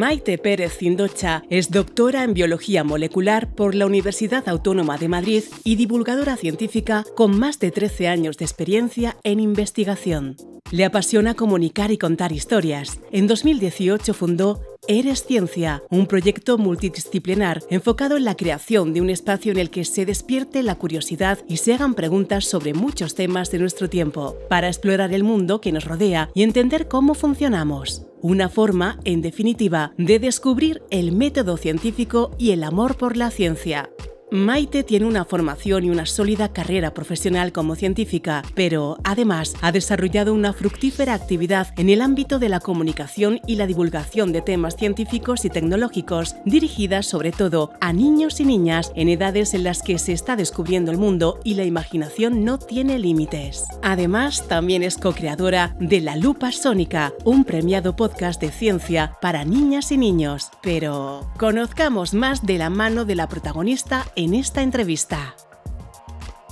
Maite Pérez Cindocha es doctora en Biología Molecular por la Universidad Autónoma de Madrid y divulgadora científica con más de 13 años de experiencia en investigación. Le apasiona comunicar y contar historias. En 2018 fundó Eres Ciencia, un proyecto multidisciplinar enfocado en la creación de un espacio en el que se despierte la curiosidad y se hagan preguntas sobre muchos temas de nuestro tiempo, para explorar el mundo que nos rodea y entender cómo funcionamos. Una forma, en definitiva, de descubrir el método científico y el amor por la ciencia. Maite tiene una formación y una sólida carrera profesional como científica, pero además ha desarrollado una fructífera actividad en el ámbito de la comunicación y la divulgación de temas científicos y tecnológicos, dirigidas sobre todo a niños y niñas en edades en las que se está descubriendo el mundo y la imaginación no tiene límites. Además, también es co-creadora de La Lupa Sónica, un premiado podcast de ciencia para niñas y niños. Pero conozcamos más de la mano de la protagonista en esta entrevista.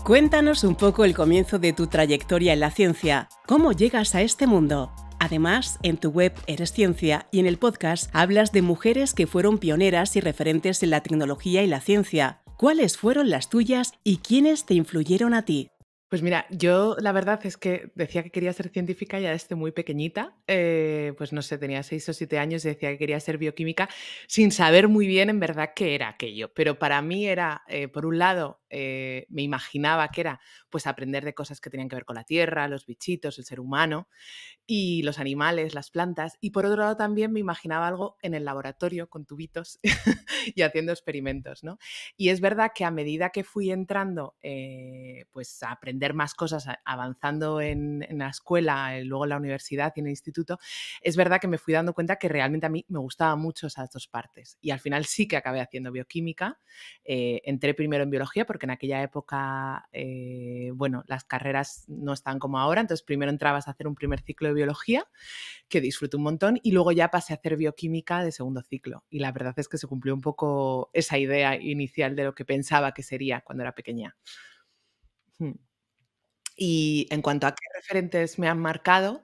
Cuéntanos un poco el comienzo de tu trayectoria en la ciencia. ¿Cómo llegas a este mundo? Además, en tu web Eres Ciencia y en el podcast hablas de mujeres que fueron pioneras y referentes en la tecnología y la ciencia. ¿Cuáles fueron las tuyas y quiénes te influyeron a ti? Pues mira, yo la verdad es que decía que quería ser científica ya desde muy pequeñita, pues no sé, tenía 6 o 7 años y decía que quería ser bioquímica sin saber muy bien en verdad qué era aquello, pero para mí era, por un lado, me imaginaba que era pues aprender de cosas que tenían que ver con la tierra, los bichitos, el ser humano y los animales, las plantas, y por otro lado también me imaginaba algo en el laboratorio con tubitos y haciendo experimentos, ¿no? Y es verdad que a medida que fui entrando pues a aprender más cosas, avanzando en la escuela, luego en la universidad y en el instituto, es verdad que me fui dando cuenta que realmente a mí me gustaban mucho esas dos partes. Y al final sí que acabé haciendo bioquímica. Entré primero en biología porque en aquella época, bueno, las carreras no estaban como ahora, entonces primero entrabas a hacer un primer ciclo de biología, que disfruté un montón, y luego ya pasé a hacer bioquímica de segundo ciclo. Y la verdad es que se cumplió un poco esa idea inicial de lo que pensaba que sería cuando era pequeña. Y en cuanto a qué referentes me han marcado,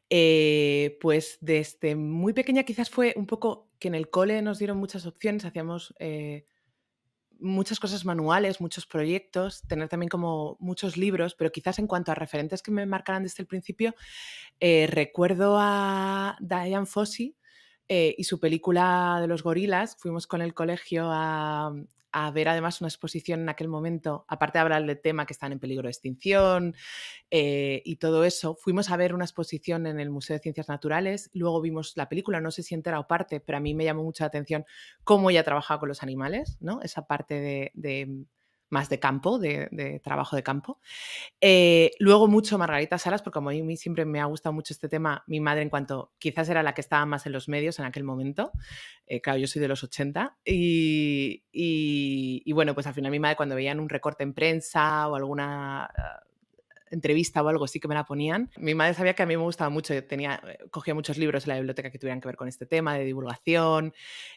pues desde muy pequeña quizás fue un poco que en el cole nos dieron muchas opciones, hacíamos muchas cosas manuales, muchos proyectos, tener también como muchos libros, pero quizás en cuanto a referentes que me marcaran desde el principio, recuerdo a Dian Fossey y su película de los gorilas. Fuimos con el colegio a ver además una exposición en aquel momento, aparte de hablar del tema que están en peligro de extinción y todo eso, fuimos a ver una exposición en el Museo de Ciencias Naturales, luego vimos la película, no sé si entera o parte, pero a mí me llamó mucho la atención cómo ella trabajaba con los animales, ¿no? Esa parte de más de campo, de trabajo de campo. Luego mucho Margarita Salas, porque como a mí siempre me ha gustado mucho este tema, mi madre en cuanto quizás era la que estaba más en los medios en aquel momento, claro, yo soy de los 80, y bueno, pues al final mi madre cuando veían un recorte en prensa o alguna entrevista o algo sí que me la ponían. Mi madre sabía que a mí me gustaba mucho, cogía muchos libros en la biblioteca que tuvieran que ver con este tema de divulgación.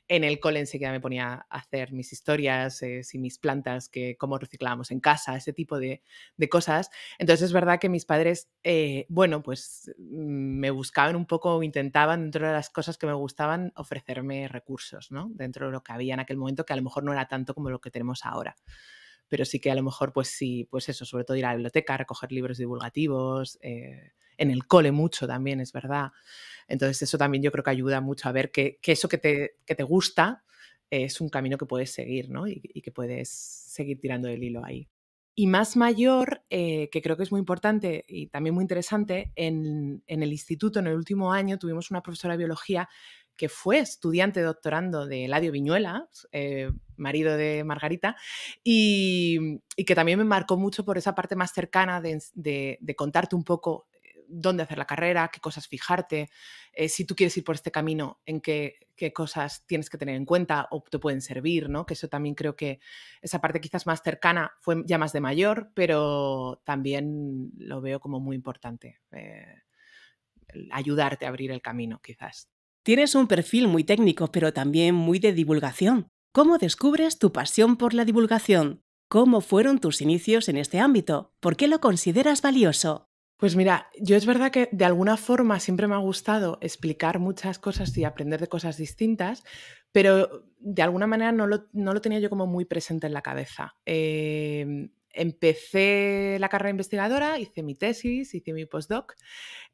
En el cole enseguida me ponía a hacer mis historias, si mis plantas, cómo reciclábamos en casa, ese tipo de cosas. Entonces es verdad que mis padres, bueno, pues me buscaban un poco, intentaban dentro de las cosas que me gustaban ofrecerme recursos, ¿no? Dentro de lo que había en aquel momento, que a lo mejor no era tanto como lo que tenemos ahora. Pero sí que a lo mejor, pues sí, pues eso, sobre todo ir a la biblioteca, recoger libros divulgativos, en el cole mucho también, es verdad. Entonces eso también yo creo que ayuda mucho a ver que eso que te gusta es un camino que puedes seguir, ¿no? Y que puedes seguir tirando del hilo ahí. Y más mayor, que creo que es muy importante y también muy interesante, en el instituto, en el último año, tuvimos una profesora de biología que fue estudiante doctorando de Eladio Viñuela, marido de Margarita, y que también me marcó mucho por esa parte más cercana de contarte un poco dónde hacer la carrera, qué cosas fijarte, si tú quieres ir por este camino, en qué cosas tienes que tener en cuenta o te pueden servir, ¿no? Que eso también creo que esa parte quizás más cercana fue ya más de mayor, pero también lo veo como muy importante, ayudarte a abrir el camino quizás. Tienes un perfil muy técnico, pero también muy de divulgación. ¿Cómo descubres tu pasión por la divulgación? ¿Cómo fueron tus inicios en este ámbito? ¿Por qué lo consideras valioso? Pues mira, yo es verdad que de alguna forma siempre me ha gustado explicar muchas cosas y aprender de cosas distintas, pero de alguna manera no lo tenía yo como muy presente en la cabeza. Empecé la carrera investigadora, hice mi tesis, hice mi postdoc,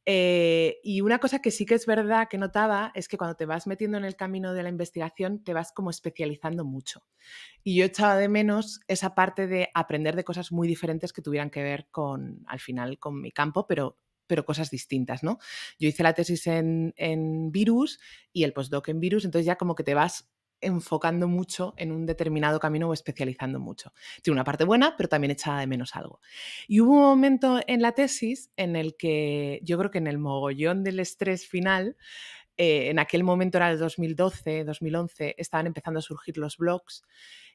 y una cosa que sí que es verdad que notaba es que cuando te vas metiendo en el camino de la investigación te vas como especializando mucho. Y yo echaba de menos esa parte de aprender de cosas muy diferentes que tuvieran que ver con, al final, con mi campo, pero cosas distintas, ¿no? Yo hice la tesis en virus y el postdoc en virus, entonces ya como que te vas enfocando mucho en un determinado camino o especializando mucho. Tiene una parte buena, pero también echaba de menos algo. Y hubo un momento en la tesis en el que yo creo que en el mogollón del estrés final, en aquel momento era el 2012, 2011, estaban empezando a surgir los blogs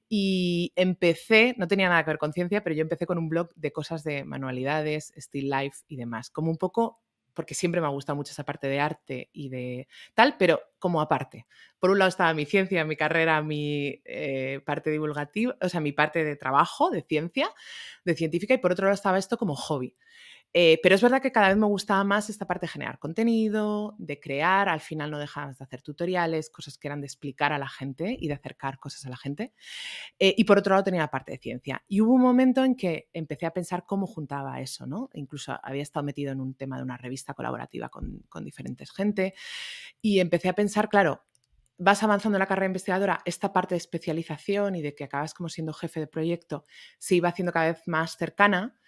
y empecé, no tenía nada que ver con ciencia, pero yo empecé con un blog de cosas de manualidades, still life y demás, como un poco, porque siempre me ha gustado mucho esa parte de arte y de tal, pero como aparte. Por un lado estaba mi ciencia, mi carrera, mi parte divulgativa, o sea, mi parte de trabajo, de ciencia, de científica, y por otro lado estaba esto como hobby. Pero es verdad que cada vez me gustaba más esta parte de generar contenido, de crear, al final no dejabas de hacer tutoriales, cosas que eran de explicar a la gente y de acercar cosas a la gente. Y por otro lado tenía la parte de ciencia. Y hubo un momento en que empecé a pensar cómo juntaba eso, ¿no? Incluso había estado metido en un tema de una revista colaborativa con diferentes gente y empecé a pensar, claro, vas avanzando en la carrera investigadora, esta parte de especialización y de que acabas como siendo jefe de proyecto se iba haciendo cada vez más cercana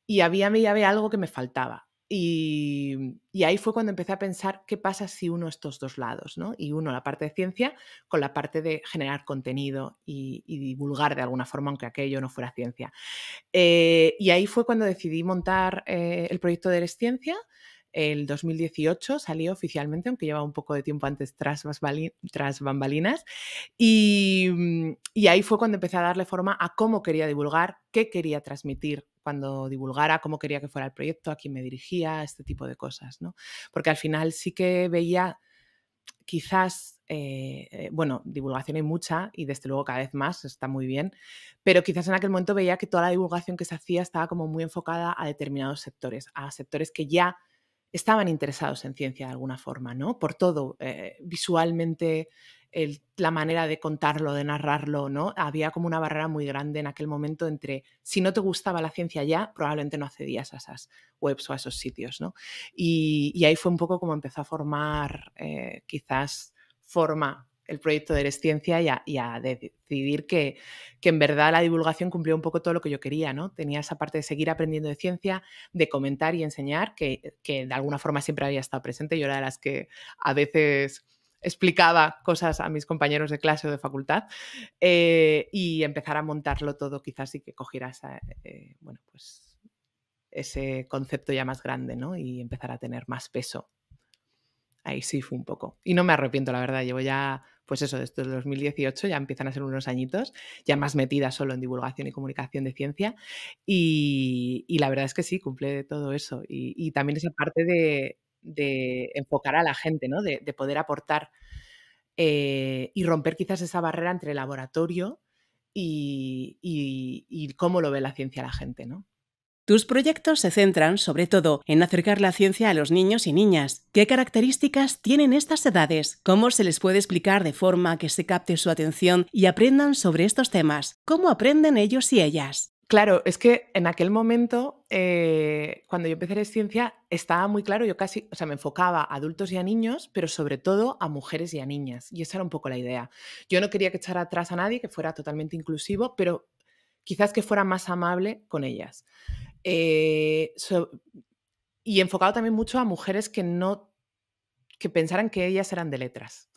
y había algo que me faltaba. Y ahí fue cuando empecé a pensar qué pasa si uno estos dos lados, ¿no? Y uno la parte de ciencia con la parte de generar contenido y divulgar de alguna forma, aunque aquello no fuera ciencia. Y ahí fue cuando decidí montar el proyecto de Eres Ciencia. El 2018 salió oficialmente, aunque llevaba un poco de tiempo antes tras bambalinas. Y ahí fue cuando empecé a darle forma a cómo quería divulgar, qué quería transmitir cuando divulgara, cómo quería que fuera el proyecto, a quién me dirigía, este tipo de cosas, ¿no? Porque al final sí que veía quizás, bueno, divulgación hay mucha y desde luego cada vez más, está muy bien, pero quizás en aquel momento veía que toda la divulgación que se hacía estaba como muy enfocada a determinados sectores, a sectores que ya estaban interesados en ciencia de alguna forma, ¿no? Por todo, visualmente, la manera de contarlo, de narrarlo, ¿no? Había como una barrera muy grande en aquel momento entre si no te gustaba la ciencia ya, probablemente no accedías a esas webs o a esos sitios, ¿no? Y ahí fue un poco como empezó a formar, quizás forma el proyecto de Eres Ciencia y a decidir que en verdad la divulgación cumplió un poco todo lo que yo quería, ¿no? Tenía esa parte de seguir aprendiendo de ciencia, de comentar y enseñar, que de alguna forma siempre había estado presente. Yo era de las que a veces explicaba cosas a mis compañeros de clase o de facultad, y empezar a montarlo todo quizás y que cogiera bueno, pues ese concepto ya más grande, ¿no? Y empezar a tener más peso. Ahí sí fue un poco. Y no me arrepiento, la verdad. Llevo ya, pues eso, desde el 2018, ya empiezan a ser unos añitos, ya más metida solo en divulgación y comunicación de ciencia. Y la verdad es que sí, cumple todo eso. Y también esa parte de enfocar a la gente, ¿no? De poder aportar y romper quizás esa barrera entre laboratorio y cómo lo ve la ciencia la gente, ¿no? Tus proyectos se centran, sobre todo, en acercar la ciencia a los niños y niñas. ¿Qué características tienen estas edades? ¿Cómo se les puede explicar de forma que se capte su atención y aprendan sobre estos temas? ¿Cómo aprenden ellos y ellas? Claro, es que en aquel momento, cuando yo empecé en ciencia, estaba muy claro, yo casi, o sea, me enfocaba a adultos y a niños, pero sobre todo a mujeres y a niñas. Y esa era un poco la idea. Yo no quería que echara atrás a nadie, que fuera totalmente inclusivo, pero quizás que fuera más amable con ellas. Eh, so- y enfocado también mucho a mujeres que pensaran que ellas eran de letras.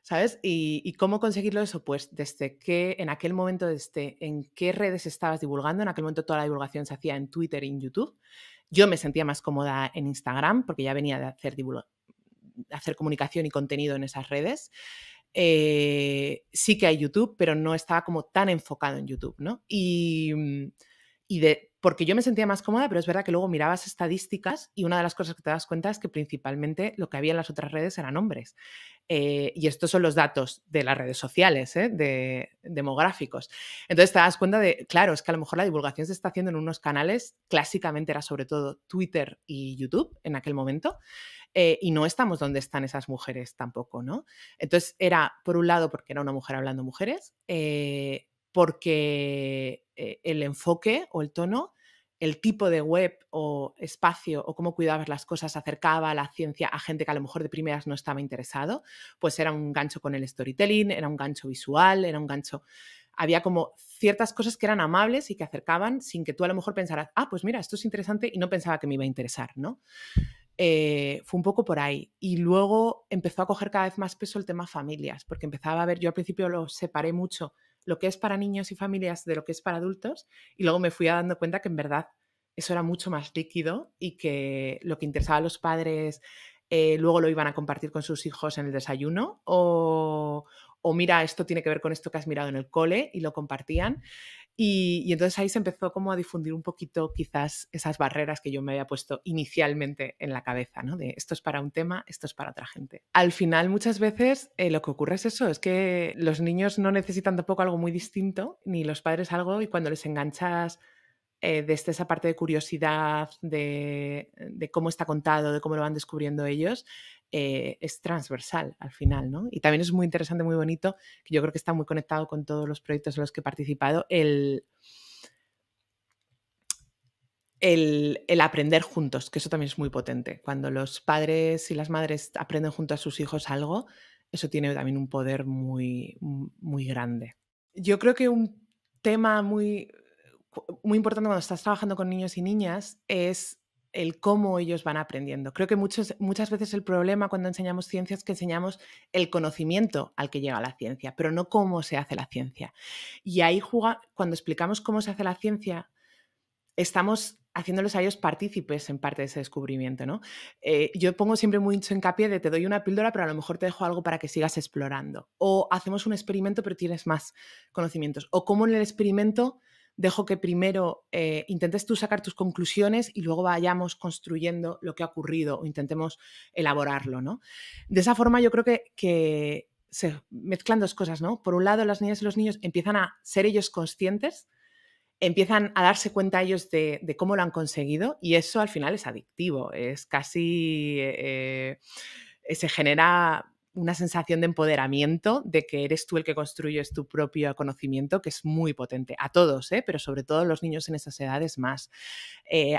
¿Sabes? ¿Y cómo conseguirlo eso? Pues desde que en aquel momento, desde en qué redes estabas divulgando. En aquel momento toda la divulgación se hacía en Twitter y en YouTube. Yo me sentía más cómoda en Instagram porque ya venía de hacer comunicación y contenido en esas redes. Sí que hay YouTube, pero no estaba como tan enfocado en YouTube, ¿no? porque yo me sentía más cómoda, pero es verdad que luego mirabas estadísticas y una de las cosas que te das cuenta es que principalmente lo que había en las otras redes eran hombres. Y estos son los datos de las redes sociales, demográficos. Entonces te das cuenta de, claro, es que a lo mejor la divulgación se está haciendo en unos canales, clásicamente era sobre todo Twitter y YouTube en aquel momento, y no estamos donde están esas mujeres tampoco, ¿no? Entonces era, por un lado, porque era una mujer hablando mujeres, porque el enfoque o el tono, el tipo de web o espacio o cómo cuidabas las cosas acercaba a la ciencia a gente que a lo mejor de primeras no estaba interesado, pues era un gancho con el storytelling, era un gancho visual, era un gancho... Había como ciertas cosas que eran amables y que acercaban sin que tú a lo mejor pensaras, ah, pues mira, esto es interesante y no pensaba que me iba a interesar, ¿no? Fue un poco por ahí. Y luego empezó a coger cada vez más peso el tema familias, porque empezaba a ver, yo al principio lo separé mucho, lo que es para niños y familias de lo que es para adultos, y luego me fui dando cuenta que en verdad eso era mucho más líquido y que lo que interesaba a los padres luego lo iban a compartir con sus hijos en el desayuno o mira, esto tiene que ver con esto que has mirado en el cole y lo compartían. Y entonces ahí se empezó como a difundir un poquito quizás esas barreras que yo me había puesto inicialmente en la cabeza, ¿no? De esto es para un tema, esto es para otra gente. Al final muchas veces lo que ocurre es eso, es que los niños no necesitan tampoco algo muy distinto, ni los padres algo, y cuando les enganchas desde esa parte de curiosidad, de cómo está contado, de cómo lo van descubriendo ellos, es transversal al final, ¿no? Y también es muy interesante, muy bonito, que yo creo que está muy conectado con todos los proyectos en los que he participado, el aprender juntos, que eso también es muy potente. Cuando los padres y las madres aprenden junto a sus hijos algo, eso tiene también un poder muy, muy grande. Yo creo que un tema muy importante cuando estás trabajando con niños y niñas es el cómo ellos van aprendiendo. Creo que muchas veces el problema cuando enseñamos ciencia es que enseñamos el conocimiento al que llega la ciencia, pero no cómo se hace la ciencia. Y ahí cuando explicamos cómo se hace la ciencia, estamos haciéndoles a ellos partícipes en parte de ese descubrimiento, ¿no? Yo pongo siempre mucho hincapié de te doy una píldora, pero a lo mejor te dejo algo para que sigas explorando. O hacemos un experimento, pero tienes más conocimientos. O como en el experimento dejo que primero intentes tú sacar tus conclusiones y luego vayamos construyendo lo que ha ocurrido o intentemos elaborarlo, ¿no? De esa forma yo creo que se mezclan dos cosas, ¿no? Por un lado, las niñas y los niños empiezan a ser ellos conscientes, empiezan a darse cuenta ellos de cómo lo han conseguido y eso al final es adictivo, es casi, se genera una sensación de empoderamiento, de que eres tú el que construyes tu propio conocimiento, que es muy potente. A todos, pero sobre todo los niños en esas edades más.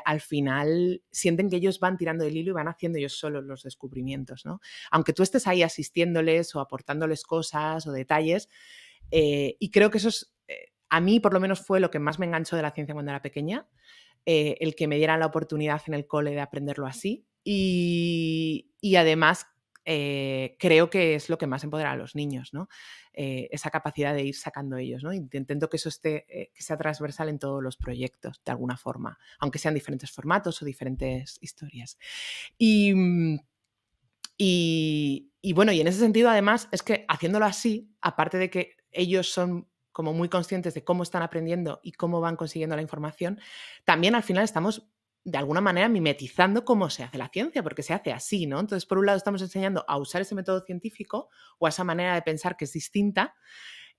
Al final sienten que ellos van tirando del hilo y van haciendo ellos solos los descubrimientos, ¿no? Aunque tú estés ahí asistiéndoles o aportándoles cosas o detalles, y creo que eso es... a mí, por lo menos, fue lo que más me enganchó de la ciencia cuando era pequeña, el que me dieran la oportunidad en el cole de aprenderlo así. Y además, creo que es lo que más empodera a los niños, ¿no? Esa capacidad de ir sacando ellos, ¿no? Intento que eso que sea transversal en todos los proyectos, de alguna forma, aunque sean diferentes formatos o diferentes historias. Y bueno, y en ese sentido, además, es que haciéndolo así, aparte de que ellos son como muy conscientes de cómo están aprendiendo y cómo van consiguiendo la información, también al final estamos de alguna manera mimetizando cómo se hace la ciencia, porque se hace así, ¿no? Entonces, por un lado, estamos enseñando a usar ese método científico o a esa manera de pensar que es distinta.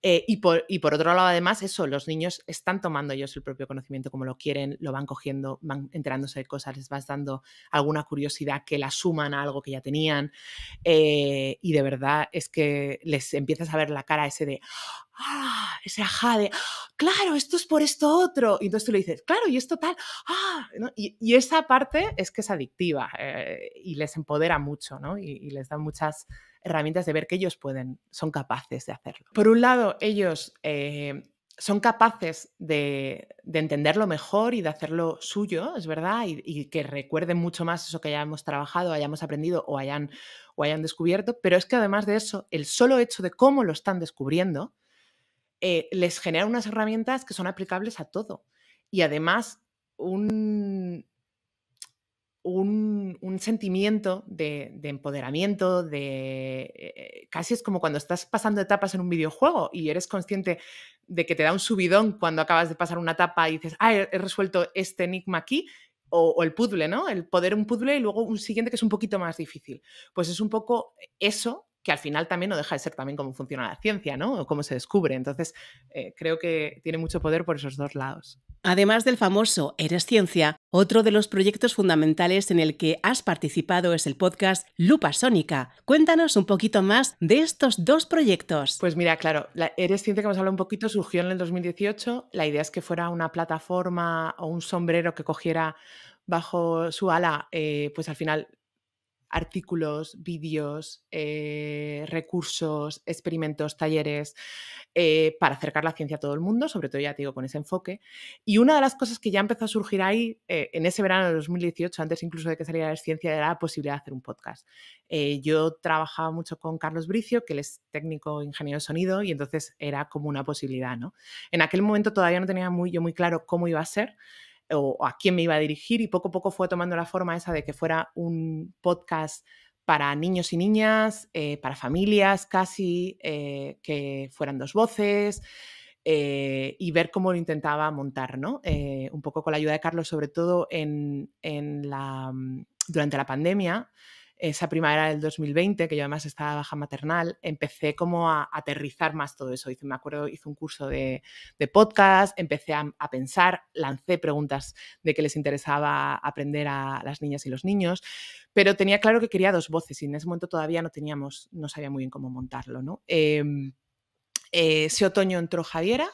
Y por otro lado, además, eso, los niños están tomando ellos el propio conocimiento como lo quieren, lo van cogiendo, van enterándose de cosas, les vas dando alguna curiosidad que la suman a algo que ya tenían. Y de verdad es que les empiezas a ver la cara ese de, ese ajá de, claro, esto es por esto otro. Y entonces tú le dices, claro, y esto tal, ¿no? Y esa parte es que es adictiva y les empodera mucho, ¿no? Y les da muchas herramientas de ver que ellos son capaces de hacerlo. Por un lado, ellos son capaces de entenderlo mejor y de hacerlo suyo, es verdad, y que recuerden mucho más eso que hayamos trabajado, hayamos aprendido o hayan descubierto, pero es que además de eso, el solo hecho de cómo lo están descubriendo les genera unas herramientas que son aplicables a todo. Y además, un sentimiento de empoderamiento, casi es como cuando estás pasando etapas en un videojuego y eres consciente de que te da un subidón cuando acabas de pasar una etapa y dices, he resuelto este enigma aquí, o el puzzle, ¿no? El poder un puzzle y luego un siguiente que es un poquito más difícil. Pues es un poco eso, que al final también no deja de ser también cómo funciona la ciencia, ¿no? O cómo se descubre. Entonces, creo que tiene mucho poder por esos dos lados. Además del famoso Eres Ciencia, otro de los proyectos fundamentales en el que has participado es el podcast Lupa Sónica. Cuéntanos un poquito más de estos dos proyectos. Pues mira, claro, Eres Ciencia, que hemos hablado un poquito, surgió en el 2018. La idea es que fuera una plataforma o un sombrero que cogiera bajo su ala, pues al final, artículos, vídeos, recursos, experimentos, talleres, para acercar la ciencia a todo el mundo, sobre todo, ya te digo, con ese enfoque. Y una de las cosas que ya empezó a surgir ahí, en ese verano de 2018, antes incluso de que saliera la ciencia, era la posibilidad de hacer un podcast. Yo trabajaba mucho con Carlos Bricio, que él es técnico ingeniero de sonido, y entonces era como una posibilidad, ¿no? En aquel momento todavía no tenía muy claro cómo iba a ser, o a quién me iba a dirigir, y poco a poco fue tomando la forma esa de que fuera un podcast para niños y niñas, para familias casi, que fueran dos voces, y ver cómo lo intentaba montar, ¿no? Un poco con la ayuda de Carlos, sobre todo durante la pandemia, esa primavera del 2020, que yo además estaba de baja maternal, empecé como a aterrizar más todo eso. Me acuerdo, hice un curso de podcast, empecé a pensar, lancé preguntas de qué les interesaba aprender a las niñas y los niños, pero tenía claro que quería dos voces y en ese momento todavía no sabía muy bien cómo montarlo, ¿no? Ese otoño entró Javiera,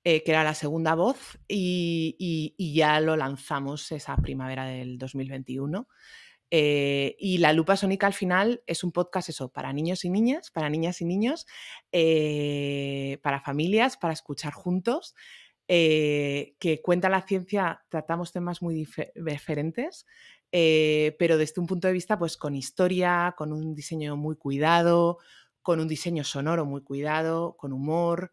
que era la segunda voz, y ya lo lanzamos esa primavera del 2021. Y La Lupa Sónica al final es un podcast eso, para niños y niñas, para niñas y niños, para familias, para escuchar juntos, que cuenta la ciencia, tratamos temas muy diferentes, pero desde un punto de vista pues con historia, con un diseño muy cuidado, con un diseño sonoro muy cuidado, con humor,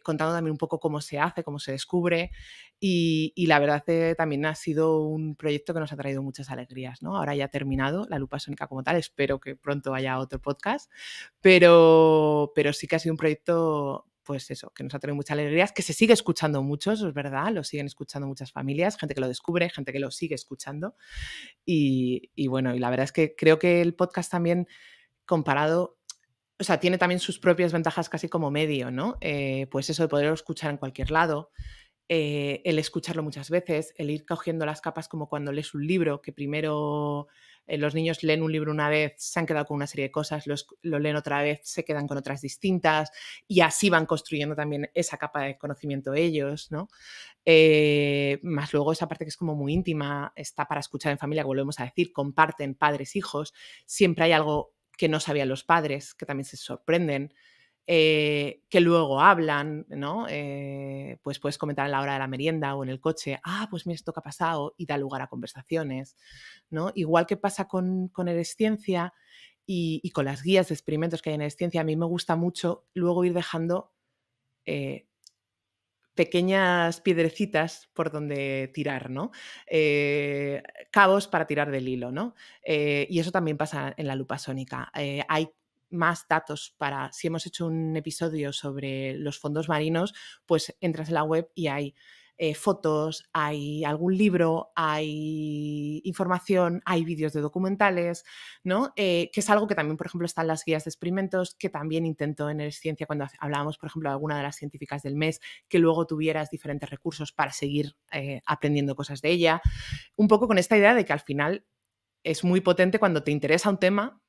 contando también un poco cómo se hace, cómo se descubre, y la verdad también ha sido un proyecto que nos ha traído muchas alegrías, ¿no? Ahora ya ha terminado La Lupa Sónica como tal, espero que pronto haya otro podcast, pero sí que ha sido un proyecto, pues eso, que nos ha traído muchas alegrías, que se sigue escuchando mucho, eso es verdad, lo siguen escuchando muchas familias, gente que lo descubre, gente que lo sigue escuchando, y bueno, y la verdad es que creo que el podcast también comparado, o sea, tiene también sus propias ventajas casi como medio, ¿no? Pues eso de poderlo escuchar en cualquier lado, el escucharlo muchas veces, el ir cogiendo las capas como cuando lees un libro, que primero los niños leen un libro una vez, se han quedado con una serie de cosas, lo leen otra vez, se quedan con otras distintas, y así van construyendo también esa capa de conocimiento ellos, ¿no? Más luego esa parte que es como muy íntima, está para escuchar en familia, volvemos a decir, comparten padres, hijos, siempre hay algo que no sabían los padres, que también se sorprenden, que luego hablan, ¿no? Pues puedes comentar a la hora de la merienda o en el coche, pues mira esto que ha pasado, y da lugar a conversaciones, ¿no? Igual que pasa con Eres Ciencia y con las guías de experimentos que hay en Eres Ciencia, a mí me gusta mucho luego ir dejando pequeñas piedrecitas por donde tirar, ¿no? Cabos para tirar del hilo, ¿no? Y eso también pasa en La Lupa Sónica. Hay más datos para, si hemos hecho un episodio sobre los fondos marinos, pues entras en la web y hay fotos, hay algún libro, hay información, hay vídeos de documentales, ¿no? Que es algo que también, por ejemplo, está en las guías de experimentos, que también intento en Eres Ciencia cuando hablábamos, por ejemplo, de alguna de las científicas del mes, que luego tuvieras diferentes recursos para seguir aprendiendo cosas de ella. Un poco con esta idea de que al final es muy potente cuando te interesa un tema,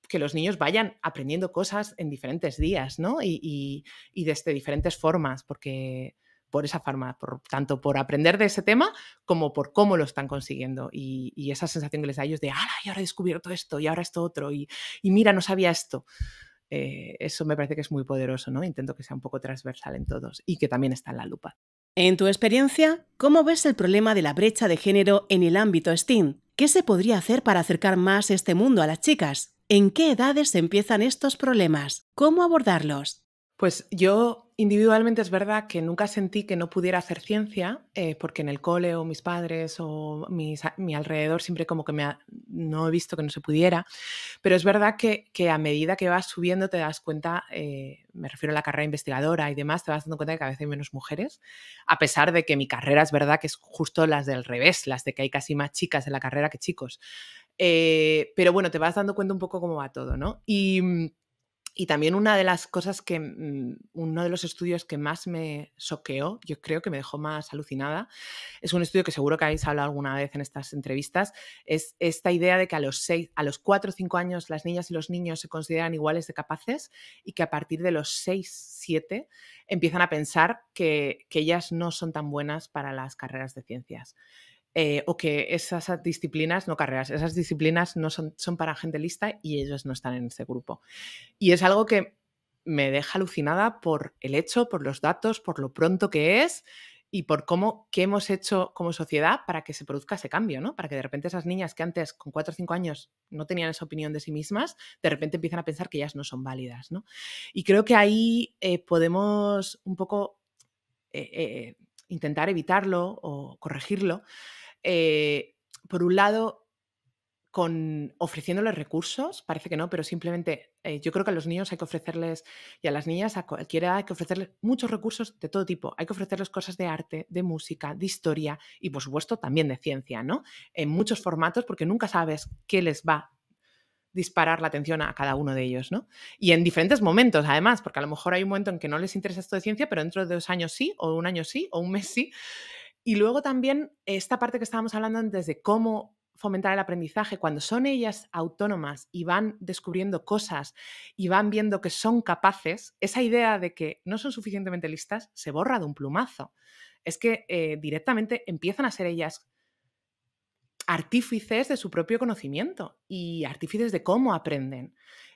que los niños vayan aprendiendo cosas en diferentes días, ¿no? Y desde diferentes formas, porque por esa forma, tanto por aprender de ese tema como por cómo lo están consiguiendo. Y esa sensación que les da a ellos de, ¡hala! Y ahora he descubierto esto, y ahora esto otro, y mira, no sabía esto. Eso me parece que es muy poderoso, ¿no? Intento que sea un poco transversal en todos y que también está en La Lupa. En tu experiencia, ¿cómo ves el problema de la brecha de género en el ámbito STEAM? ¿Qué se podría hacer para acercar más este mundo a las chicas? ¿En qué edades empiezan estos problemas? ¿Cómo abordarlos? Pues yo individualmente es verdad que nunca sentí que no pudiera hacer ciencia, porque en el cole o mis padres o mi alrededor siempre como que no he visto que no se pudiera, pero es verdad que a medida que vas subiendo te das cuenta, me refiero a la carrera investigadora y demás, te vas dando cuenta de que cada vez hay menos mujeres, a pesar de que mi carrera es verdad que es justo las del revés, las de que hay casi más chicas en la carrera que chicos. Pero bueno, te vas dando cuenta un poco cómo va todo, ¿no? Y también una de las cosas que, uno de los estudios que más me choqueó, yo creo que me dejó más alucinada, es un estudio que seguro que habéis hablado alguna vez en estas entrevistas, es esta idea de que a los 4 o 5 años las niñas y los niños se consideran iguales de capaces y que a partir de los 6, 7 empiezan a pensar que ellas no son tan buenas para las carreras de ciencias. O que esas disciplinas, no carreras, esas disciplinas no son para gente lista y ellos no están en ese grupo. Y es algo que me deja alucinada por el hecho, por los datos, por lo pronto que es y por qué hemos hecho como sociedad para que se produzca ese cambio, ¿no? Para que de repente esas niñas que antes con 4 o 5 años no tenían esa opinión de sí mismas, de repente empiezan a pensar que ellas no son válidas, ¿no? Y creo que ahí podemos un poco intentar evitarlo o corregirlo. eh, por un lado, ofreciéndoles recursos, parece que no, pero simplemente yo creo que a los niños hay que ofrecerles, y a las niñas, a cualquiera hay que ofrecerles muchos recursos de todo tipo. Hay que ofrecerles cosas de arte, de música, de historia y, por supuesto, también de ciencia, ¿no? En muchos formatos, porque nunca sabes qué les va a disparar la atención a cada uno de ellos, ¿no? Y en diferentes momentos, además, porque a lo mejor hay un momento en que no les interesa esto de ciencia, pero dentro de 2 años sí, o un año sí, o un mes sí. Y luego también esta parte que estábamos hablando antes de cómo fomentar el aprendizaje, cuando son ellas autónomas y van descubriendo cosas y van viendo que son capaces, esa idea de que no son suficientemente listas se borra de un plumazo. Es que directamente empiezan a ser ellas artífices de su propio conocimiento y artífices de cómo aprenden.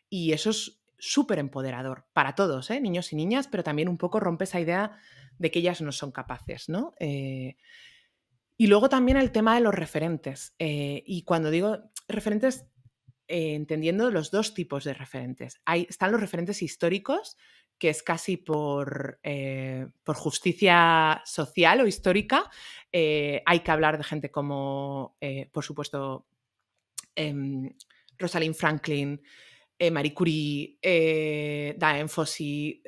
Y eso es súper empoderador para todos, niños y niñas, pero también un poco rompe esa idea de que ellas no son capaces, ¿no? Y luego también el tema de los referentes. Y cuando digo referentes, entendiendo los dos tipos de referentes. Están los referentes históricos, que es casi por justicia social o histórica. Hay que hablar de gente como, por supuesto, Rosalind Franklin, Marie Curie, Diane Fossey,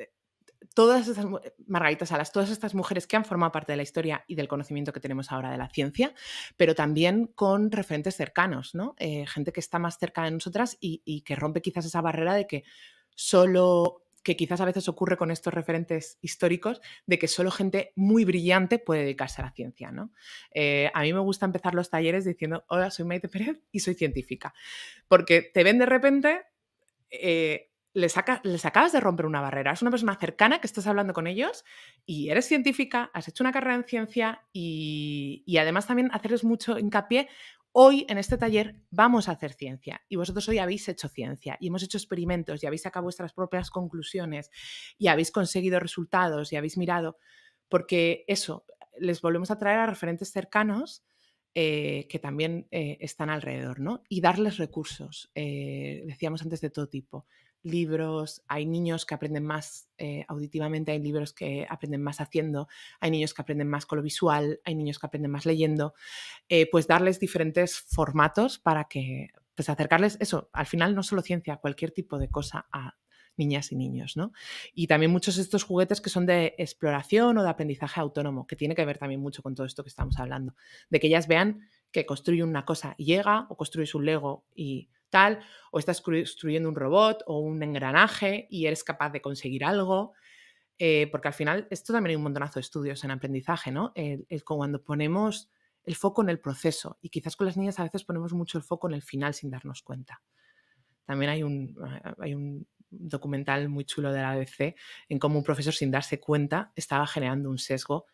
todas estas, Margarita Salas, todas estas mujeres que han formado parte de la historia y del conocimiento que tenemos ahora de la ciencia, pero también con referentes cercanos, ¿no? Gente que está más cerca de nosotras y que rompe quizás esa barrera de que quizás a veces ocurre con estos referentes históricos, de que solo gente muy brillante puede dedicarse a la ciencia, ¿no? A mí me gusta empezar los talleres diciendo, hola, soy Maite Pérez y soy científica, porque te ven de repente... les acabas de romper una barrera. Es una persona cercana que estás hablando con ellos y eres científica, has hecho una carrera en ciencia y además también hacerles mucho hincapié. Hoy en este taller vamos a hacer ciencia y vosotros hoy habéis hecho ciencia y hemos hecho experimentos y habéis sacado vuestras propias conclusiones y habéis conseguido resultados y habéis mirado, porque eso, les volvemos a traer a referentes cercanos que también están alrededor, ¿no? Y darles recursos, decíamos antes, de todo tipo. Libros, hay niños que aprenden más auditivamente, hay libros que aprenden más haciendo, hay niños que aprenden más con lo visual, hay niños que aprenden más leyendo, pues darles diferentes formatos para que, pues acercarles eso, al final no solo ciencia, cualquier tipo de cosa a niñas y niños, ¿no? Y también muchos de estos juguetes que son de exploración o de aprendizaje autónomo, que tiene que ver también mucho con todo esto que estamos hablando, de que ellas vean que construyen una cosa y llega, o construyes un Lego y tal, o estás construyendo un robot o un engranaje y eres capaz de conseguir algo, porque al final esto también hay un montonazo de estudios en aprendizaje, ¿no? Cuando ponemos el foco en el proceso y quizás con las niñas a veces ponemos mucho el foco en el final sin darnos cuenta. También hay un documental muy chulo de la ABC en cómo un profesor, sin darse cuenta, estaba generando un sesgo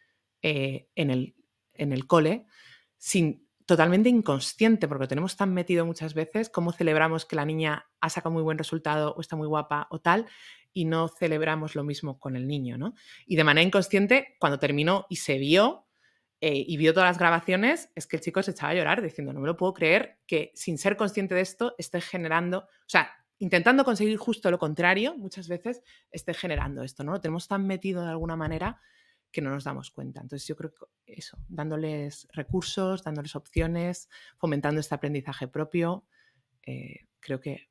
en el cole, totalmente inconsciente, porque lo tenemos tan metido muchas veces, cómo celebramos que la niña ha sacado muy buen resultado o está muy guapa o tal, y no celebramos lo mismo con el niño, ¿no? Y de manera inconsciente, cuando terminó y se vio, y vio todas las grabaciones, es que el chico se echaba a llorar diciendo, no me lo puedo creer que sin ser consciente de esto esté generando, o sea, intentando conseguir justo lo contrario, muchas veces esté generando esto, ¿no? Lo tenemos tan metido de alguna manera que no nos damos cuenta. Entonces yo creo que eso, dándoles recursos, dándoles opciones, fomentando este aprendizaje propio, creo que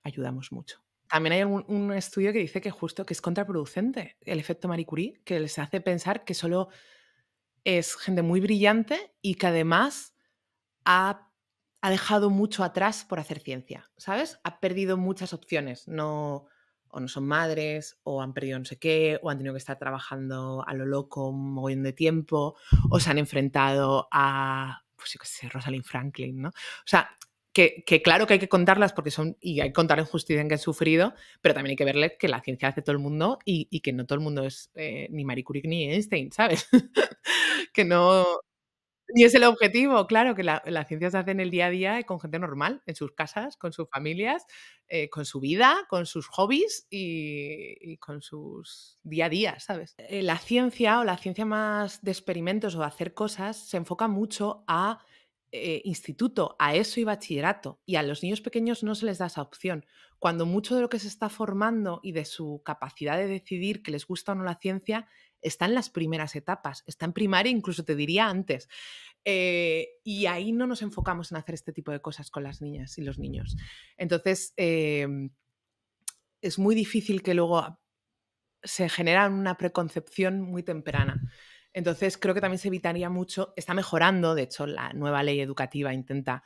ayudamos mucho. También hay un estudio que dice que justo que es contraproducente el efecto Marie Curie, que les hace pensar que solo es gente muy brillante y que además ha, ha dejado mucho atrás por hacer ciencia, ¿sabes? Ha perdido muchas opciones, no, o no son madres, o han perdido no sé qué, o han tenido que estar trabajando a lo loco un mogollón de tiempo, o se han enfrentado a, pues yo qué sé, Rosalind Franklin, ¿no? O sea, que claro que hay que contarlas porque son, y hay que contar la injusticia que han sufrido, pero también hay que verle que la ciencia hace todo el mundo y que no todo el mundo es ni Marie Curie ni Einstein, ¿sabes? Que no, y es el objetivo, claro, que la ciencia se hace en el día a día con gente normal, en sus casas, con sus familias, con su vida, con sus hobbies y con sus día a día, ¿sabes? La ciencia o la ciencia más de experimentos o de hacer cosas se enfoca mucho a instituto, a eso y bachillerato. Y a los niños pequeños no se les da esa opción. Cuando mucho de lo que se está formando y de su capacidad de decidir que les gusta o no la ciencia está en las primeras etapas, está en primaria, incluso te diría antes. Y ahí no nos enfocamos en hacer este tipo de cosas con las niñas y los niños. Entonces, es muy difícil que luego se genera una preconcepción muy temprana. Entonces, creo que también se evitaría mucho, está mejorando, de hecho, la nueva ley educativa intenta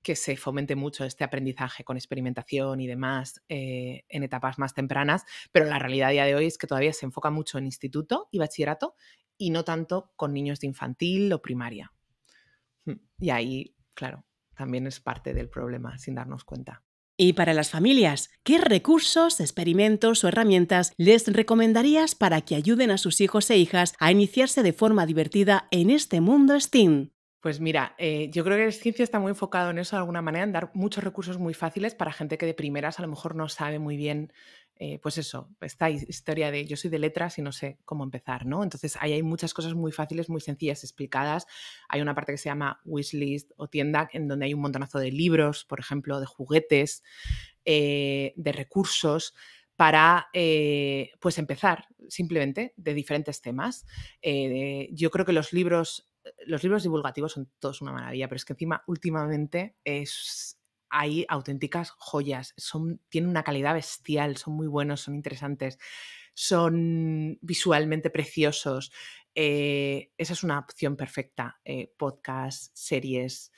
que se fomente mucho este aprendizaje con experimentación y demás en etapas más tempranas, pero la realidad a día de hoy es que todavía se enfoca mucho en instituto y bachillerato y no tanto con niños de infantil o primaria. Y ahí, claro, también es parte del problema sin darnos cuenta. Y para las familias, ¿qué recursos, experimentos o herramientas les recomendarías para que ayuden a sus hijos e hijas a iniciarse de forma divertida en este mundo STEAM? Pues mira, yo creo que el ciencia está muy enfocado en eso de alguna manera, en dar muchos recursos muy fáciles para gente que de primeras a lo mejor no sabe muy bien, pues eso, esta historia de yo soy de letras y no sé cómo empezar, ¿no? Entonces ahí hay muchas cosas muy fáciles, muy sencillas explicadas. Hay una parte que se llama wishlist o tienda en donde hay un montonazo de libros, por ejemplo, de juguetes, de recursos para pues empezar simplemente de diferentes temas. Yo creo que los libros divulgativos son todos una maravilla, pero es que encima últimamente hay auténticas joyas, tienen una calidad bestial, son muy buenos, son interesantes, son visualmente preciosos. Esa es una opción perfecta. Podcasts, series.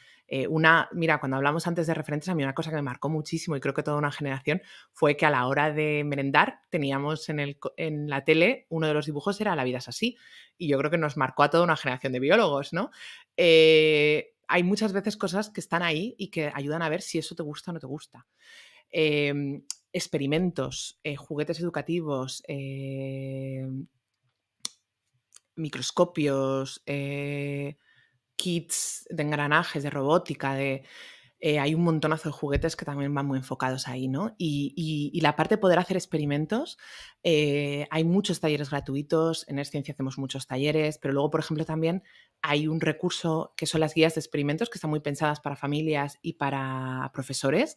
Mira, cuando hablamos antes de referentes, a mí una cosa que me marcó muchísimo y creo que toda una generación fue que a la hora de merendar teníamos en la tele, uno de los dibujos era La vida es así. Y yo creo que nos marcó a toda una generación de biólogos, ¿no? Hay muchas veces cosas que están ahí y que ayudan a ver si eso te gusta o no te gusta. Experimentos, juguetes educativos, microscopios, kits de engranajes, de robótica, hay un montonazo de juguetes que también van muy enfocados ahí, ¿no? Y la parte de poder hacer experimentos, hay muchos talleres gratuitos, en Esciencia hacemos muchos talleres, pero luego, por ejemplo, también hay un recurso que son las guías de experimentos que están muy pensadas para familias y para profesores,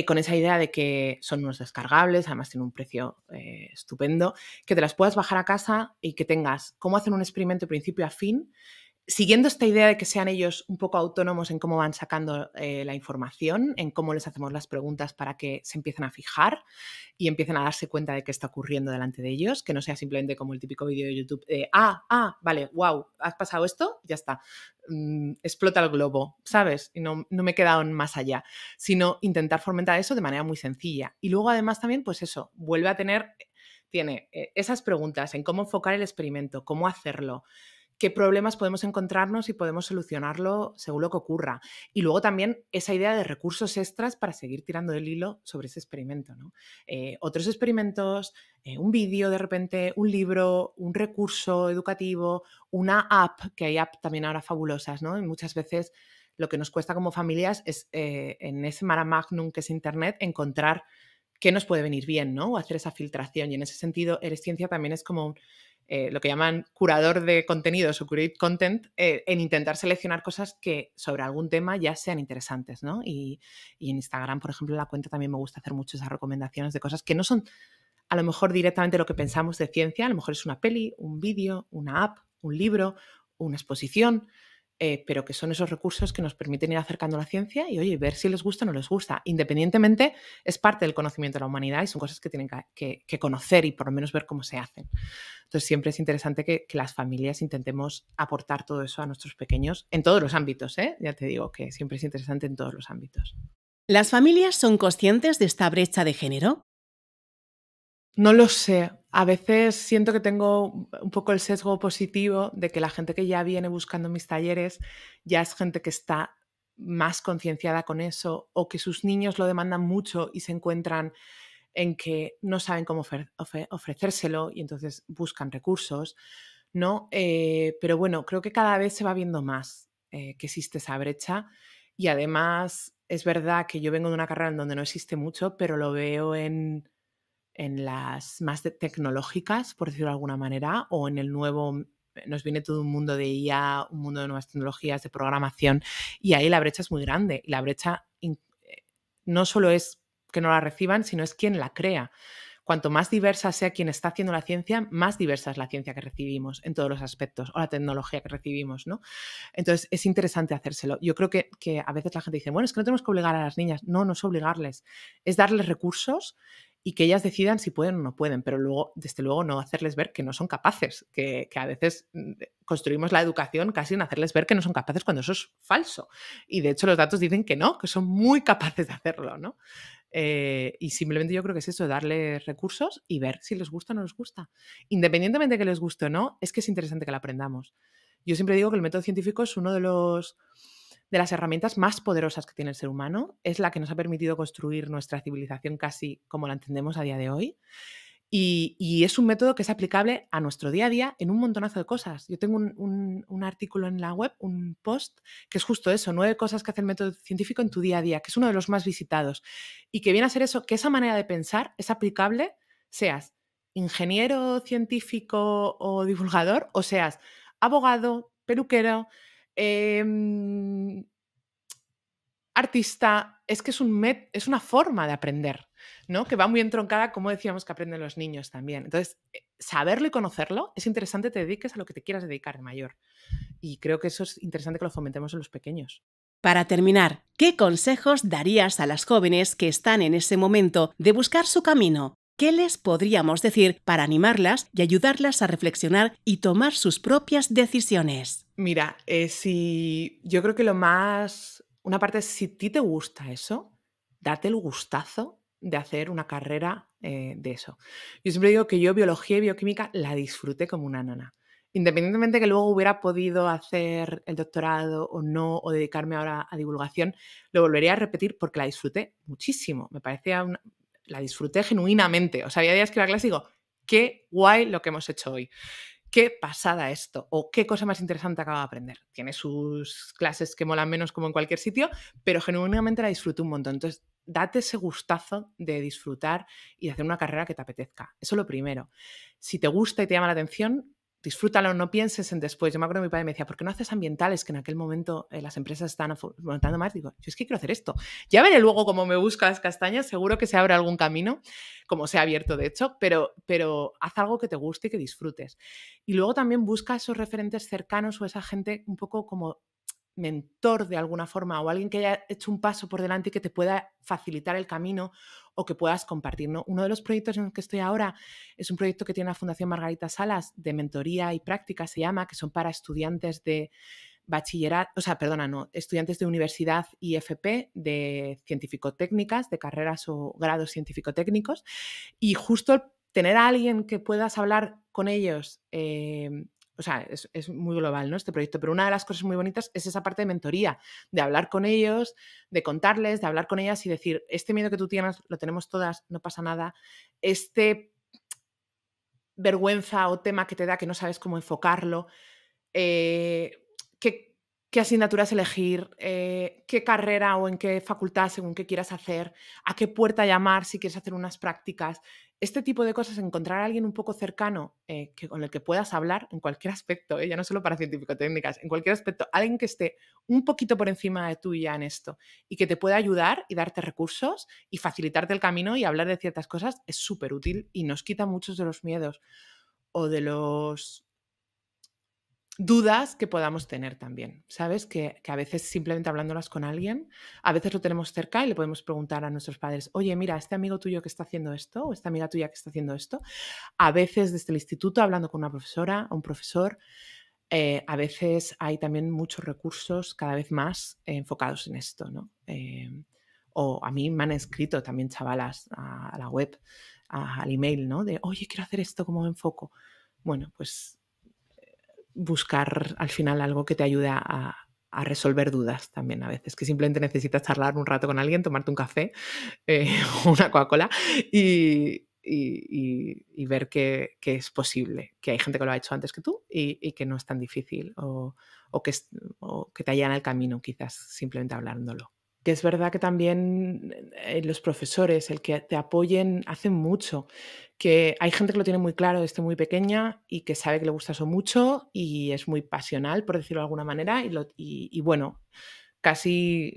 con esa idea de que son unos descargables, además tienen un precio estupendo, que te las puedas bajar a casa y que tengas cómo hacer un experimento de principio a fin, siguiendo esta idea de que sean ellos un poco autónomos en cómo van sacando la información, en cómo les hacemos las preguntas para que se empiecen a fijar y empiecen a darse cuenta de qué está ocurriendo delante de ellos, que no sea simplemente como el típico vídeo de YouTube de, vale, wow, ¿has pasado esto? Ya está. Explota el globo, ¿sabes? Y no me he quedado más allá, sino intentar fomentar eso de manera muy sencilla. Y luego además también, pues eso, tiene esas preguntas en cómo enfocar el experimento, cómo hacerlo, qué problemas podemos encontrarnos y podemos solucionarlo según lo que ocurra. Y luego también esa idea de recursos extras para seguir tirando del hilo sobre ese experimento, ¿no? Otros experimentos, un vídeo de repente, un libro, un recurso educativo, una app, que hay apps también ahora fabulosas, ¿no? Y muchas veces lo que nos cuesta como familias es en ese mare magnum que es Internet encontrar qué nos puede venir bien, ¿no? O hacer esa filtración. Y en ese sentido, Eres Ciencia también es como lo que llaman curador de contenidos o curate content, en intentar seleccionar cosas que sobre algún tema ya sean interesantes, ¿no? Y en Instagram, por ejemplo, en la cuenta también me gusta hacer mucho esas recomendaciones de cosas que no son a lo mejor directamente lo que pensamos de ciencia, a lo mejor es una peli, un vídeo, una app, un libro, una exposición, pero que son esos recursos que nos permiten ir acercando a la ciencia y, oye, ver si les gusta o no les gusta. Independientemente, es parte del conocimiento de la humanidad y son cosas que tienen que conocer y por lo menos ver cómo se hacen. Entonces, siempre es interesante que las familias intentemos aportar todo eso a nuestros pequeños en todos los ámbitos, ¿eh? Ya te digo que siempre es interesante en todos los ámbitos. ¿Las familias son conscientes de esta brecha de género? No lo sé. A veces siento que tengo un poco el sesgo positivo de que la gente que ya viene buscando mis talleres ya es gente que está más concienciada con eso o que sus niños lo demandan mucho y se encuentran en que no saben cómo ofrecérselo y entonces buscan recursos, ¿no? Pero bueno, creo que cada vez se va viendo más que existe esa brecha y además es verdad que yo vengo de una carrera en donde no existe mucho, pero lo veo en las más tecnológicas, por decirlo de alguna manera, o en el nuevo, nos viene todo un mundo de IA, un mundo de nuevas tecnologías, de programación, y ahí la brecha es muy grande. Y la brecha no solo es que no la reciban, sino es quien la crea. Cuanto más diversa sea quien está haciendo la ciencia, más diversa es la ciencia que recibimos en todos los aspectos, o la tecnología que recibimos, ¿no? Entonces, es interesante hacérselo. Yo creo que a veces la gente dice, bueno, es que no tenemos que obligar a las niñas. No, no es obligarles. Es darles recursos y que ellas decidan si pueden o no pueden, pero luego, desde luego, no hacerles ver que no son capaces, que a veces construimos la educación casi en hacerles ver que no son capaces cuando eso es falso. Y de hecho los datos dicen que no, que son muy capaces de hacerlo, ¿no? Y simplemente yo creo que es eso, darles recursos y ver si les gusta o no les gusta. Independientemente de que les guste o no, es que es interesante que lo aprendamos. Yo siempre digo que el método científico es uno de las herramientas más poderosas que tiene el ser humano, es la que nos ha permitido construir nuestra civilización casi como la entendemos a día de hoy. Y es un método que es aplicable a nuestro día a día en un montonazo de cosas. Yo tengo un artículo en la web, un post, que es justo eso, 9 cosas que hace el método científico en tu día a día, que es uno de los más visitados. Y que viene a ser eso, que esa manera de pensar es aplicable, seas ingeniero, científico o divulgador, o seas abogado, peluquero, em, artista, es que es una forma de aprender, ¿no? Que va muy entroncada, como decíamos, que aprenden los niños también. Entonces, saberlo y conocerlo es interesante, te dediques a lo que te quieras dedicar de mayor. Y creo que eso es interesante que lo fomentemos en los pequeños. Para terminar, ¿qué consejos darías a las jóvenes que están en ese momento de buscar su camino? ¿Qué les podríamos decir para animarlas y ayudarlas a reflexionar y tomar sus propias decisiones? Mira, si yo creo que una parte es si a ti te gusta eso, date el gustazo de hacer una carrera de eso. Yo siempre digo que yo biología y bioquímica la disfruté como una nana. Independientemente de que luego hubiera podido hacer el doctorado o no, o dedicarme ahora a divulgación, lo volvería a repetir porque la disfruté muchísimo. La disfruté genuinamente. O sea, había días que iba a clase y digo, qué guay lo que hemos hecho hoy. Qué pasada esto, o qué cosa más interesante acabo de aprender. Tiene sus clases que molan menos como en cualquier sitio, pero genuinamente la disfruto un montón. Entonces, date ese gustazo de disfrutar y de hacer una carrera que te apetezca. Eso es lo primero. Si te gusta y te llama la atención, disfrútalo, no pienses en después. Yo me acuerdo que mi padre me decía, ¿por qué no haces ambientales? Que en aquel momento las empresas están montando más. Digo, yo es que quiero hacer esto. Ya veré luego cómo me busco las castañas, seguro que se abre algún camino, como se ha abierto de hecho, pero haz algo que te guste y que disfrutes. Y luego también busca esos referentes cercanos o esa gente un poco como mentor de alguna forma o alguien que haya hecho un paso por delante y que te pueda facilitar el camino o que puedas compartir, ¿no? Uno de los proyectos en los que estoy ahora es un proyecto que tiene la Fundación Margarita Salas de mentoría y práctica, se llama, que son para estudiantes de bachillerato, o sea, perdona, no, estudiantes de universidad y FP de científico-técnicas, de carreras o grados científico-técnicos, y justo tener a alguien que puedas hablar con ellos, o sea, es muy global, ¿no? Este proyecto, pero una de las cosas muy bonitas es esa parte de mentoría, de hablar con ellos, de contarles, de hablar con ellas y decir, este miedo que tú tienes lo tenemos todas, no pasa nada, este vergüenza o tema que te da que no sabes cómo enfocarlo, que qué asignaturas elegir, qué carrera o en qué facultad según qué quieras hacer, a qué puerta llamar si quieres hacer unas prácticas. Este tipo de cosas, encontrar a alguien un poco cercano con el que puedas hablar en cualquier aspecto, ya no solo para científico-técnicas, en cualquier aspecto, alguien que esté un poquito por encima de tuya en esto y que te pueda ayudar y darte recursos y facilitarte el camino y hablar de ciertas cosas es súper útil y nos quita muchos de los miedos o de los dudas que podamos tener también, ¿sabes? Que a veces simplemente hablándolas con alguien, a veces lo tenemos cerca y le podemos preguntar a nuestros padres, oye, mira, este amigo tuyo que está haciendo esto, o esta amiga tuya que está haciendo esto, a veces desde el instituto hablando con una profesora o un profesor, a veces hay también muchos recursos cada vez más enfocados en esto, ¿no? O a mí me han escrito también chavalas a la web, al email, ¿no? De, oye, quiero hacer esto, ¿cómo me enfoco? Bueno, pues buscar al final algo que te ayude a resolver dudas también a veces, que simplemente necesitas charlar un rato con alguien, tomarte un café o una Coca-Cola y ver que es posible, que hay gente que lo ha hecho antes que tú y que no es tan difícil o que te allana el camino quizás simplemente hablándolo. Que es verdad que también los profesores, el que te apoyen, hacen mucho. Que hay gente que lo tiene muy claro desde muy pequeña y que sabe que le gusta eso mucho y es muy pasional, por decirlo de alguna manera, y bueno, casi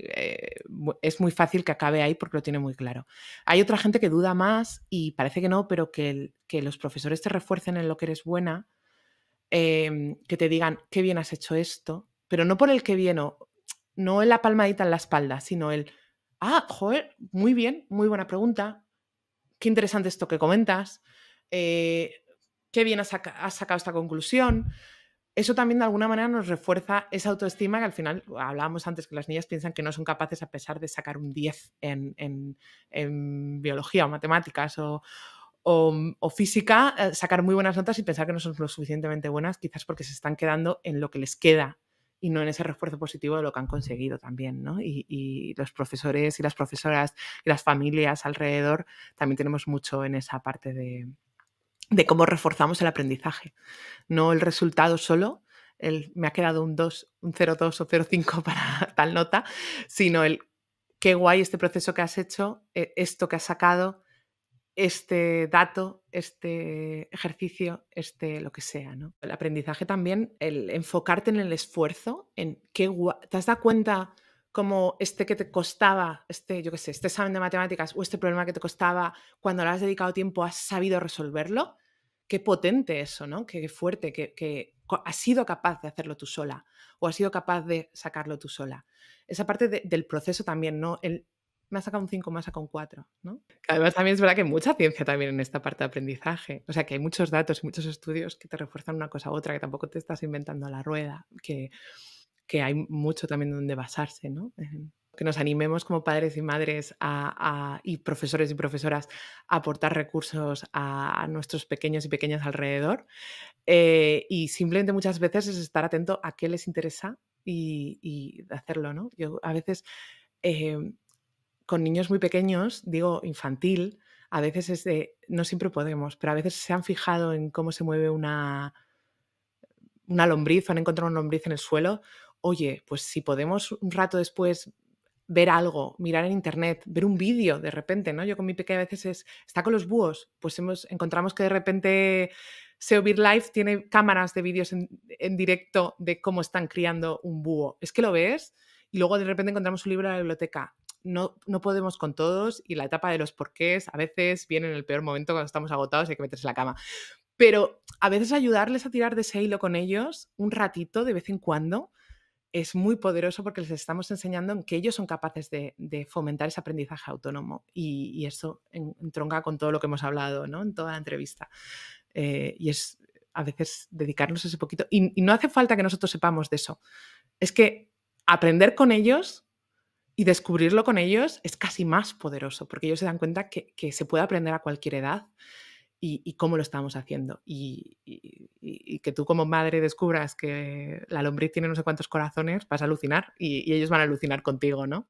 es muy fácil que acabe ahí porque lo tiene muy claro. Hay otra gente que duda más y parece que no, pero que los profesores te refuercen en lo que eres buena, que te digan qué bien has hecho esto, pero no por el qué bien o no en la palmadita en la espalda, sino joder, muy bien, muy buena pregunta, qué interesante esto que comentas, qué bien has sacado esta conclusión. Eso también de alguna manera nos refuerza esa autoestima que al final, hablábamos antes que las niñas piensan que no son capaces a pesar de sacar un 10 en biología o matemáticas o física, sacar muy buenas notas y pensar que no son lo suficientemente buenas, quizás porque se están quedando en lo que les queda y no en ese refuerzo positivo de lo que han conseguido también, ¿no? Y los profesores y las profesoras y las familias alrededor también tenemos mucho en esa parte de cómo reforzamos el aprendizaje. No el resultado solo, me ha quedado un 2, un 0,2 o 0,5 para tal nota, sino el qué guay este proceso que has hecho, esto que has sacado, este dato, este ejercicio, lo que sea, ¿no? El aprendizaje también, el enfocarte en el esfuerzo, en ¿te has dado cuenta cómo que te costaba, yo qué sé, este examen de matemáticas o este problema que te costaba, cuando le has dedicado tiempo, has sabido resolverlo? Qué potente eso, ¿no? Qué fuerte, que has sido capaz de hacerlo tú sola o has sido capaz de sacarlo tú sola. Esa parte del proceso también, ¿no? Me ha sacado un 5, me ha sacado un 4, ¿no? Además, también es verdad que hay mucha ciencia también en esta parte de aprendizaje. O sea, que hay muchos datos y muchos estudios que te refuerzan una cosa u otra, que tampoco te estás inventando la rueda, que hay mucho también donde basarse, ¿no? Que nos animemos como padres y madres y profesores y profesoras a aportar recursos a nuestros pequeños y pequeñas alrededor. Y simplemente muchas veces es estar atento a qué les interesa y hacerlo, ¿no? Yo a veces... con niños muy pequeños, digo infantil, a veces no siempre podemos, pero a veces se han fijado en cómo se mueve una lombriz o han encontrado una lombriz en el suelo. Oye, pues si podemos un rato después ver algo, mirar en internet, ver un vídeo de repente, ¿no? Yo con mi pequeña a veces está con los búhos, pues encontramos que de repente SEO Beer Life tiene cámaras de vídeos en directo de cómo están criando un búho. Es que lo ves y luego de repente encontramos un libro en la biblioteca. No podemos con todos y la etapa de los porqués a veces viene en el peor momento cuando estamos agotados y hay que meterse en la cama. Pero a veces ayudarles a tirar de ese hilo con ellos un ratito de vez en cuando es muy poderoso porque les estamos enseñando en que ellos son capaces de fomentar ese aprendizaje autónomo y eso entronca con todo lo que hemos hablado, ¿no? En toda la entrevista. Y es a veces dedicarnos ese poquito. Y no hace falta que nosotros sepamos de eso. Es que aprender con ellos y descubrirlo con ellos es casi más poderoso porque ellos se dan cuenta que se puede aprender a cualquier edad y cómo lo estamos haciendo. Y que tú como madre descubras que la lombriz tiene no sé cuántos corazones, vas a alucinar y ellos van a alucinar contigo, ¿no?